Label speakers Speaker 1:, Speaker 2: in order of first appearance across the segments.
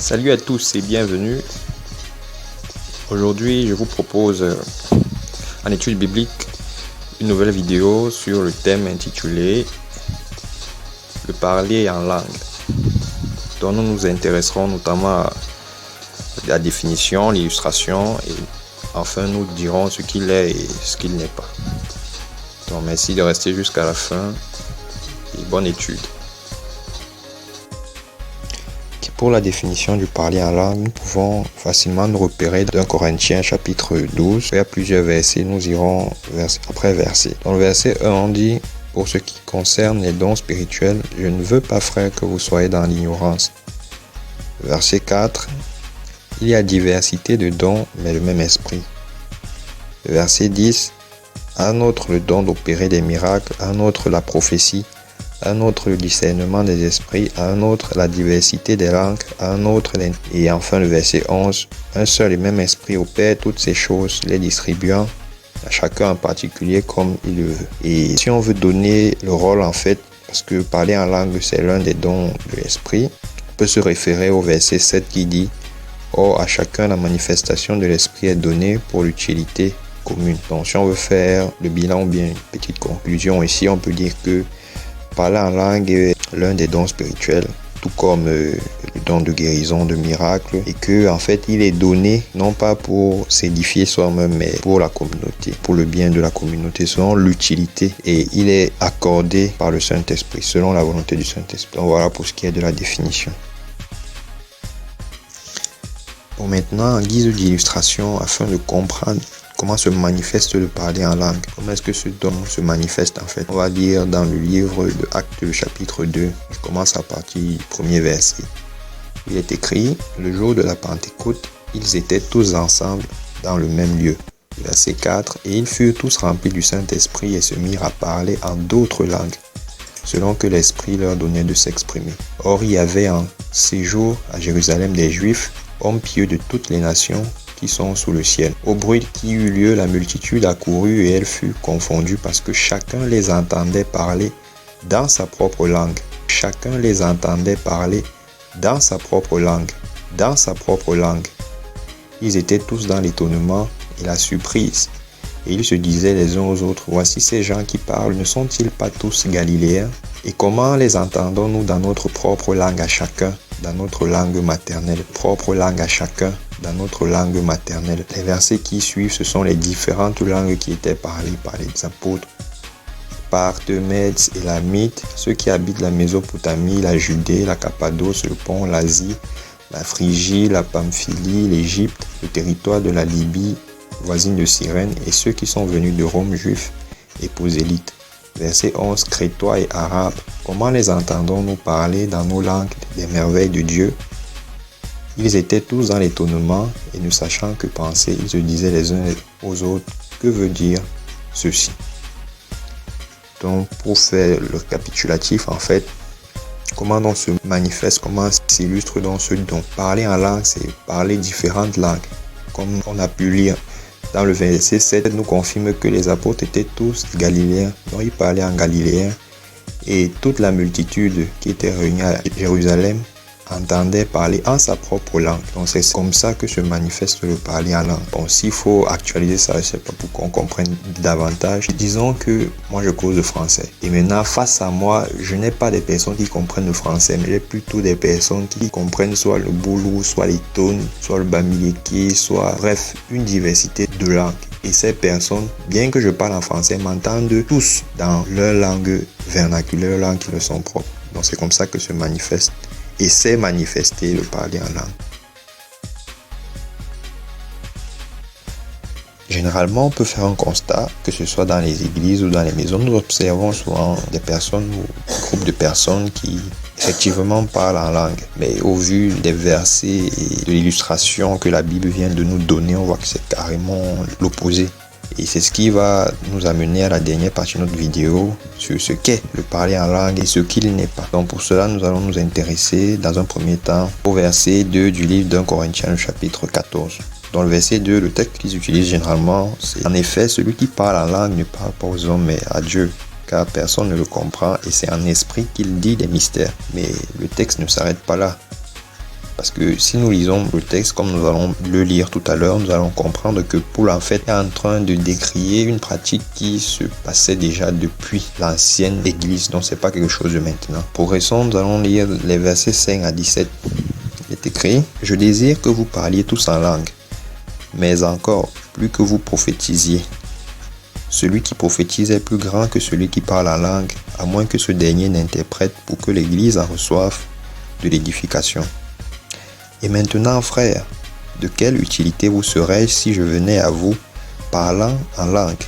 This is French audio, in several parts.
Speaker 1: Salut à tous et bienvenue. Aujourd'hui, je vous propose en étude biblique une nouvelle vidéo sur le thème intitulé « Le parler en langue », dont nous nous intéresserons notamment à la définition, l'illustration et enfin nous dirons ce qu'il est et ce qu'il n'est pas. Donc merci de rester jusqu'à la fin et bonne étude. Pour la définition du parler en langue, nous pouvons facilement nous repérer dans Corinthiens chapitre 12. Il y a plusieurs versets, nous irons verset après verset. Dans le verset 1, on dit « Pour ce qui concerne les dons spirituels, je ne veux pas, frères, que vous soyez dans l'ignorance. » Verset 4, « Il y a diversité de dons, mais le même esprit. » Verset 10, « Un autre le don d'opérer des miracles, un autre la prophétie, un autre le discernement des esprits, un autre la diversité des langues, un autre et enfin le verset 11, un seul et même esprit opère toutes ces choses, les distribuant à chacun en particulier comme il le veut. Et si on veut donner le rôle en fait, parce que parler en langue c'est l'un des dons de l'esprit, on peut se référer au verset 7 qui dit « Or à chacun la manifestation de l'esprit est donnée pour l'utilité commune ». Donc si on veut faire le bilan ou bien une petite conclusion ici, on peut dire que parler en langue est l'un des dons spirituels, tout comme le don de guérison, de miracle, et que en fait il est donné non pas pour s'édifier soi-même, mais pour la communauté, pour le bien de la communauté, selon l'utilité, et il est accordé par le Saint-Esprit, selon la volonté du Saint-Esprit. Donc voilà pour ce qui est de la définition. Bon, maintenant, en guise d'illustration, afin de comprendre comment se manifeste le parler en langue. Comment est-ce que ce don se manifeste en fait? On va lire dans le livre de Actes, le chapitre 2. Je commence à partir du premier verset. Il est écrit, le jour de la Pentecôte, ils étaient tous ensemble dans le même lieu. Verset 4. Et ils furent tous remplis du Saint-Esprit et se mirent à parler en d'autres langues, selon que l'Esprit leur donnait de s'exprimer. Or, il y avait en séjour à Jérusalem des Juifs, hommes pieux de toutes les nations, qui sont sous le ciel. Au bruit qui eut lieu, la multitude accourut et elle fut confondue parce que chacun les entendait parler dans sa propre langue. Chacun les entendait parler dans sa propre langue. Dans sa propre langue. Ils étaient tous dans l'étonnement et la surprise. Et ils se disaient les uns aux autres, voici ces gens qui parlent, ne sont-ils pas tous galiléens? Et comment les entendons-nous dans notre propre langue à chacun, dans notre langue maternelle, propre langue à chacun, dans notre langue maternelle. Les versets qui suivent, ce sont les différentes langues qui étaient parlées par les apôtres. Parthes, Mèdes, Élamites, ceux qui habitent la Mésopotamie, la Judée, la Cappadoce, le Pont, l'Asie, la Phrygie, la Pamphylie, l'Égypte, le territoire de la Libye, voisine de Cyrène, et ceux qui sont venus de Rome, juifs et prosélytes. Verset 11, Crétois et Arabes, comment les entendons-nous parler dans nos langues des merveilles de Dieu? Ils étaient tous dans l'étonnement et ne sachant que penser, ils se disaient les uns aux autres, que veut dire ceci? Donc pour faire le récapitulatif en fait, comment on se manifeste, comment s'illustre dans ce don? Parler en langue, c'est parler différentes langues. Comme on a pu lire dans le verset 7, nous confirme que les apôtres étaient tous galiléens. Donc ils parlaient en galiléen et toute la multitude qui était réunie à Jérusalem entendait parler en sa propre langue. Donc c'est comme ça que se manifeste le parler en langue. Bon, s'il faut actualiser ça, je ne sais pas pour qu'on comprenne davantage. Disons que moi je cause le français. Et maintenant, face à moi, je n'ai pas des personnes qui comprennent le français, mais j'ai plutôt des personnes qui comprennent soit le boulou, soit les tonnes, soit le bamileke, soit bref, une diversité de langues. Et ces personnes, bien que je parle en français, m'entendent tous dans leur langue vernaculaire, leur langue qui leur sont propres. Donc c'est comme ça que se manifeste et c'est manifester le parler en langue. Généralement, on peut faire un constat, que ce soit dans les églises ou dans les maisons, nous observons souvent des personnes ou groupes de personnes qui effectivement parlent en langue. Mais au vu des versets et de l'illustration que la Bible vient de nous donner, on voit que c'est carrément l'opposé. Et c'est ce qui va nous amener à la dernière partie de notre vidéo sur ce qu'est le parler en langue et ce qu'il n'est pas. Donc pour cela, nous allons nous intéresser dans un premier temps au verset 2 du livre d'1 Corinthiens chapitre 14. Dans le verset 2, le texte qu'ils utilisent généralement, c'est « En effet, celui qui parle en langue ne parle pas aux hommes mais à Dieu, car personne ne le comprend et c'est en esprit qu'il dit des mystères. » Mais le texte ne s'arrête pas là. Parce que si nous lisons le texte comme nous allons le lire tout à l'heure, nous allons comprendre que Paul en fait est en train de décrier une pratique qui se passait déjà depuis l'ancienne église. Donc c'est pas quelque chose de maintenant. Progressons, nous allons lire les versets 5 à 17. Il est écrit: Je désire que vous parliez tous en langue, mais encore plus que vous prophétisiez. Celui qui prophétise est plus grand que celui qui parle en langue, à moins que ce dernier n'interprète pour que l'Église en reçoive de l'édification. Et maintenant, frères, de quelle utilité vous serais-je si je venais à vous parlant en langue,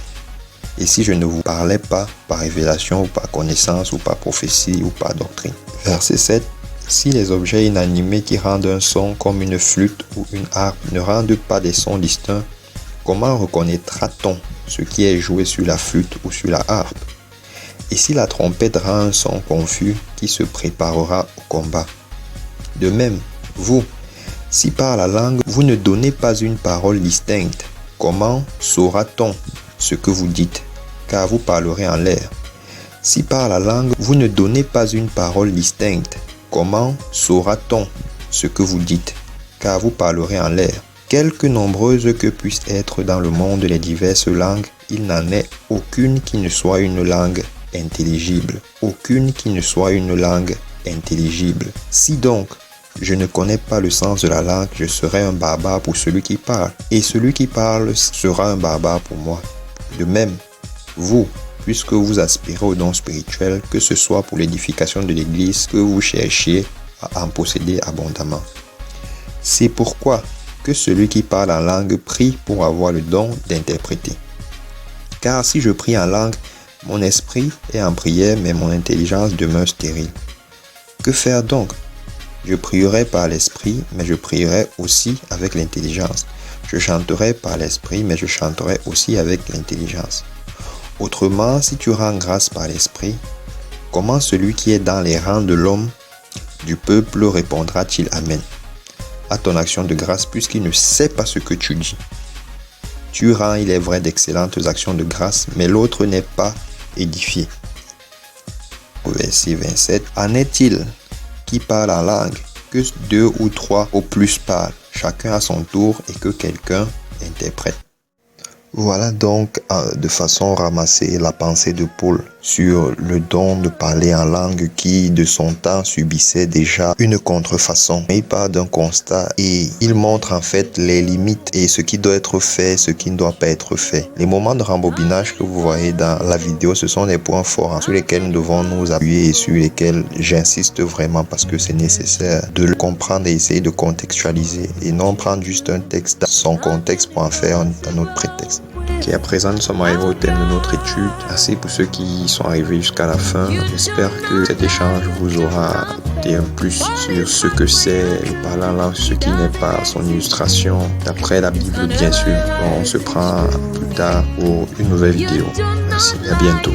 Speaker 1: et si je ne vous parlais pas par révélation ou par connaissance ou par prophétie ou par doctrine? Verset 7. Si les objets inanimés qui rendent un son comme une flûte ou une harpe ne rendent pas des sons distincts, comment reconnaîtra-t-on ce qui est joué sur la flûte ou sur la harpe? Et si la trompette rend un son confus, qui se préparera au combat? De même, vous, si par la langue vous ne donnez pas une parole distincte, comment saura-t-on ce que vous dites, car vous parlerez en l'air? Si par la langue vous ne donnez pas une parole distincte, comment saura-t-on ce que vous dites, car vous parlerez en l'air? Quelque nombreuses que puissent être dans le monde les diverses langues, il n'en est aucune qui ne soit une langue intelligible. Aucune qui ne soit une langue intelligible. Si donc je ne connais pas le sens de la langue, je serai un barbare pour celui qui parle, et celui qui parle sera un barbare pour moi. De même, vous, puisque vous aspirez aux dons spirituels, que ce soit pour l'édification de l'Église, que vous cherchiez à en posséder abondamment. C'est pourquoi que celui qui parle en langue prie pour avoir le don d'interpréter. Car si je prie en langue, mon esprit est en prière, mais mon intelligence demeure stérile. Que faire donc? Je prierai par l'esprit, mais je prierai aussi avec l'intelligence. Je chanterai par l'esprit, mais je chanterai aussi avec l'intelligence. Autrement, si tu rends grâce par l'esprit, comment celui qui est dans les rangs de l'homme, du peuple, répondra-t-il Amen à ton action de grâce, puisqu'il ne sait pas ce que tu dis? Tu rends, il est vrai, d'excellentes actions de grâce, mais l'autre n'est pas édifié. Au verset 27, en est-il qui parle en langue, que 2 ou 3 au plus parlent, chacun à son tour, et que quelqu'un interprète? Voilà donc de façon ramassée la pensée de Paul sur le don de parler en langue qui de son temps subissait déjà une contrefaçon. Il part d'un constat et il montre en fait les limites et ce qui doit être fait, ce qui ne doit pas être fait. Les moments de rembobinage que vous voyez dans la vidéo, ce sont des points forts sur lesquels nous devons nous appuyer et sur lesquels j'insiste vraiment parce que c'est nécessaire de le comprendre et essayer de contextualiser et non prendre juste un texte dans son contexte pour en faire un autre prétexte. Et à présent, nous sommes arrivés au terme de notre étude. Merci pour ceux qui sont arrivés jusqu'à la fin. J'espère que cet échange vous aura apporté un plus sur ce que c'est le parler en langue, ce qui n'est pas, son illustration d'après la Bible, bien sûr. On se prend plus tard pour une nouvelle vidéo. Merci, à bientôt.